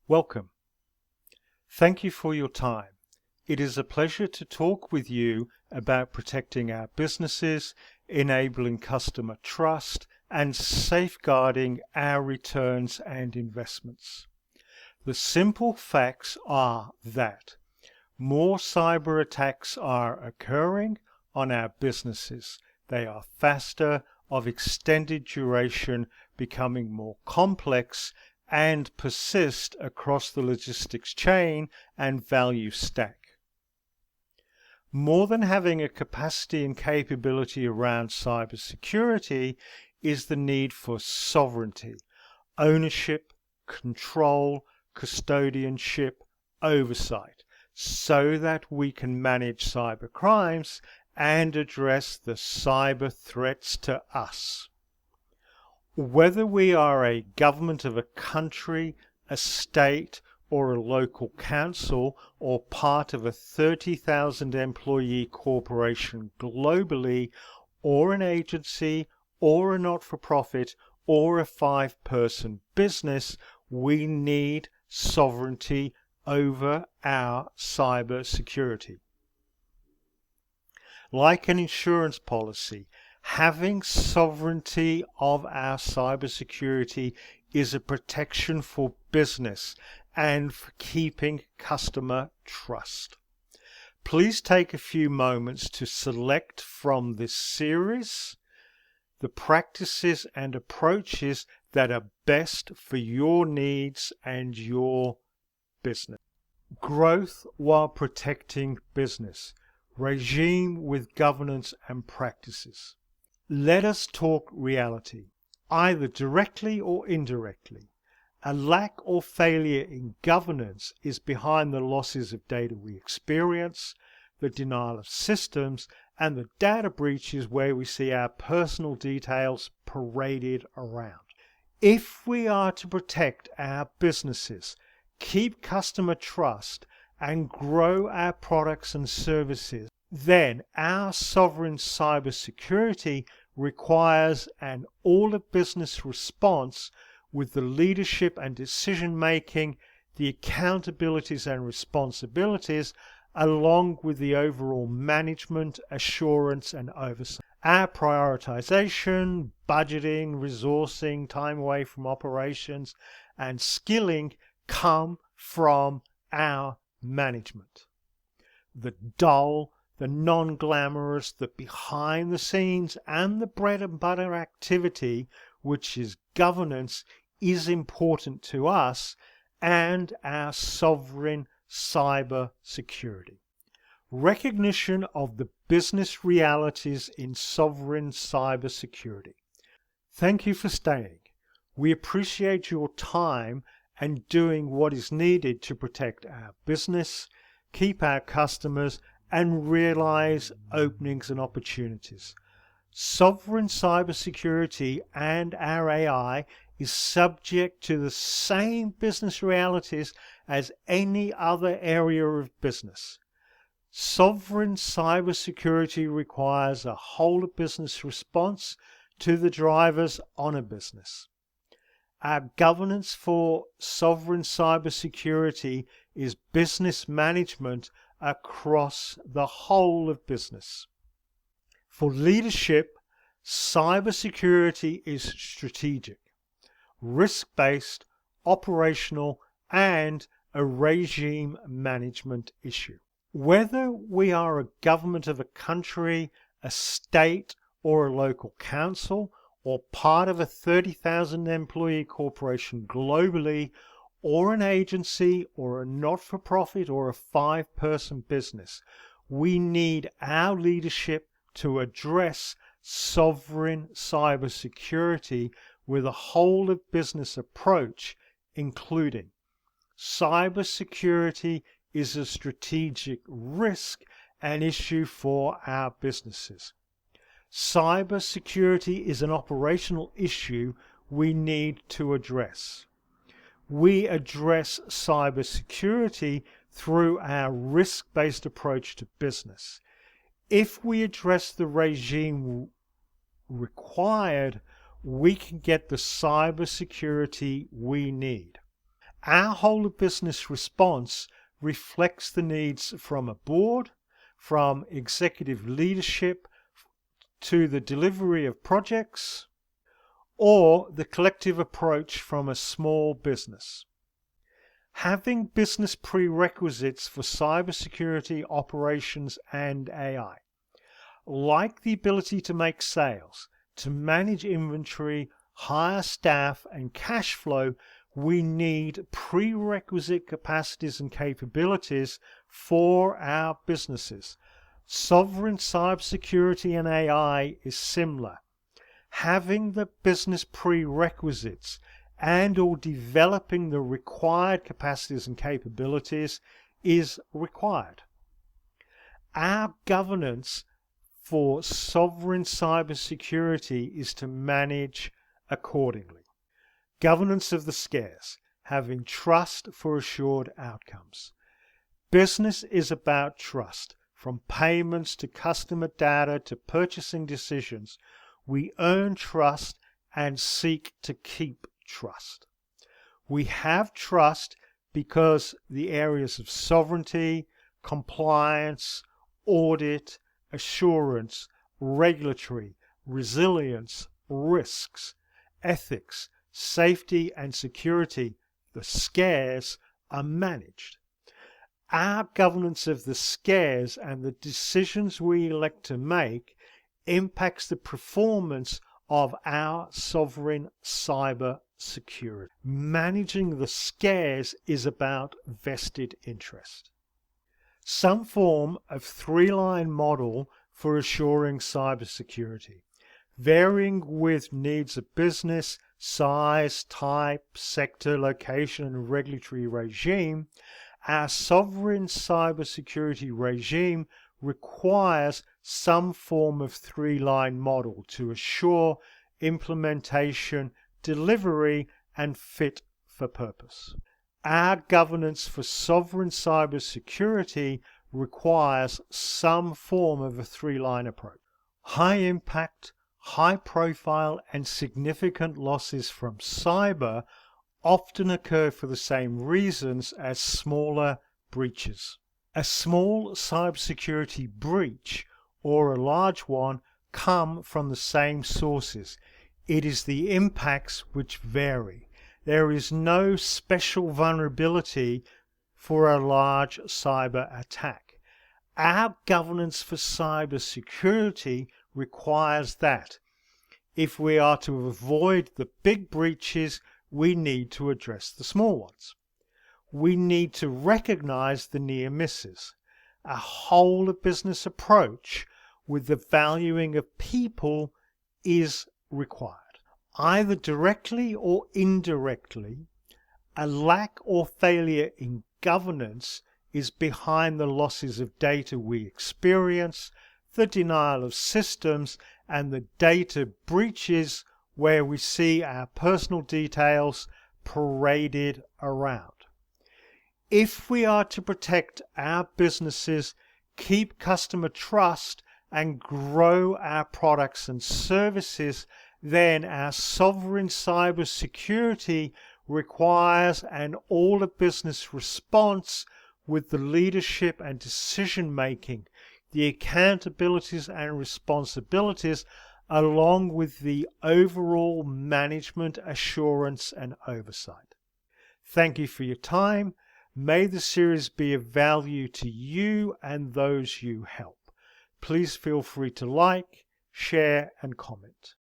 Welcome. Thank you for your time. It is a pleasure to talk with you about protecting our businesses, enabling customer trust, and safeguarding our returns and investments. The simple facts are that more cyber attacks are occurring on our businesses. They are faster, of extended duration, becoming more complex, and persist across the logistics chain and value stack. More than having a capacity and capability around cybersecurity is the need for sovereignty, ownership, control, custodianship, oversight, so that we can manage cyber crimes and address the cyber threats to us. Whether we are a government of a country, a state, or a local council, or part of a 30,000 employee corporation globally, or an agency, or a not-for-profit, or a 5-person business, we need sovereignty over our cyber security. Like an insurance policy, having sovereignty of our cybersecurity is a protection for business and for keeping customer trust. Please take a few moments to select from this series the practices and approaches that are best for your needs and your business. Growth while protecting business. Regime with governance and practices. Let us talk reality, either directly or indirectly. A lack or failure in governance is behind the losses of data we experience, the denial of systems, and the data breaches where we see our personal details paraded around. If we are to protect our businesses, keep customer trust, and grow our products and services, then our sovereign cybersecurity requires an all-of-business response with the leadership and decision-making, the accountabilities and responsibilities, along with the overall management, assurance and oversight. Our prioritization, budgeting, resourcing, time away from operations and skilling come from our management. The dull, the non-glamorous, the behind the scenes and the bread and butter activity, which is governance, is important to us and our sovereign cyber security. Recognition of the business realities in sovereign cyber security. Thank you for staying. We appreciate your time and doing what is needed to protect our business, keep our customers, and realize openings and opportunities. Sovereign cybersecurity and our AI is subject to the same business realities as any other area of business. Sovereign cybersecurity requires a whole-of-business response to the drivers on a business. Our governance for sovereign cybersecurity is business management across the whole of business. For leadership, cybersecurity is strategic, risk-based, operational, and a regime management issue. Whether we are a government of a country, a state, or a local council, or part of a 30,000 employee corporation globally, or an agency, or a not-for-profit, or a 5-person business, we need our leadership to address sovereign cybersecurity with a whole-of-business approach, including cybersecurity is a strategic risk and issue for our businesses. Cybersecurity is an operational issue we need to address. We address cybersecurity through our risk-based approach to business. If we address the regime required, we can get the cybersecurity we need. Our whole of business response reflects the needs from a board, from executive leadership to the delivery of projects, or the collective approach from a small business. Having business prerequisites for cybersecurity operations and AI, like the ability to make sales, to manage inventory, hire staff, and cash flow, we need prerequisite capacities and capabilities for our businesses. Sovereign cybersecurity and AI is similar. Having the business prerequisites and or developing the required capacities and capabilities is required. Our governance for sovereign cybersecurity is to manage accordingly. Governance of the scarce, having trust for assured outcomes. Business is about trust. From payments to customer data to purchasing decisions, we earn trust and seek to keep trust. We have trust because the areas of sovereignty, compliance, audit, assurance, regulatory, resilience, risks, ethics, safety and security, the scares, are managed. Our governance of the scares and the decisions we elect to make impacts the performance of our sovereign cyber security. Managing the scares is about vested interest. Some form of three-line model for assuring cybersecurity, varying with needs of business, size, type, sector, location, and regulatory regime. Our sovereign cybersecurity regime requires some form of three-line model to assure implementation, delivery, and fit for purpose. Our governance for sovereign cybersecurity requires some form of a three-line approach. High impact, high profile, and significant losses from cyber often occur for the same reasons as smaller breaches. A small cybersecurity breach or a large one come from the same sources. It is the impacts which vary. There is no special vulnerability for a large cyber attack. Our governance for cybersecurity requires that. If we are to avoid the big breaches, we need to address the small ones. We need to recognize the near misses. A whole of business approach with the valuing of people is required. Either directly or indirectly, a lack or failure in governance is behind the losses of data we experience, the denial of systems, and the data breaches where we see our personal details paraded around. If we are to protect our businesses, keep customer trust, and grow our products and services, then our sovereign cybersecurity requires an all-of-business response with the leadership and decision-making, the accountabilities and responsibilities, along with the overall management, assurance, and oversight. Thank you for your time. May the series be of value to you and those you help. Please feel free to like, share, and comment.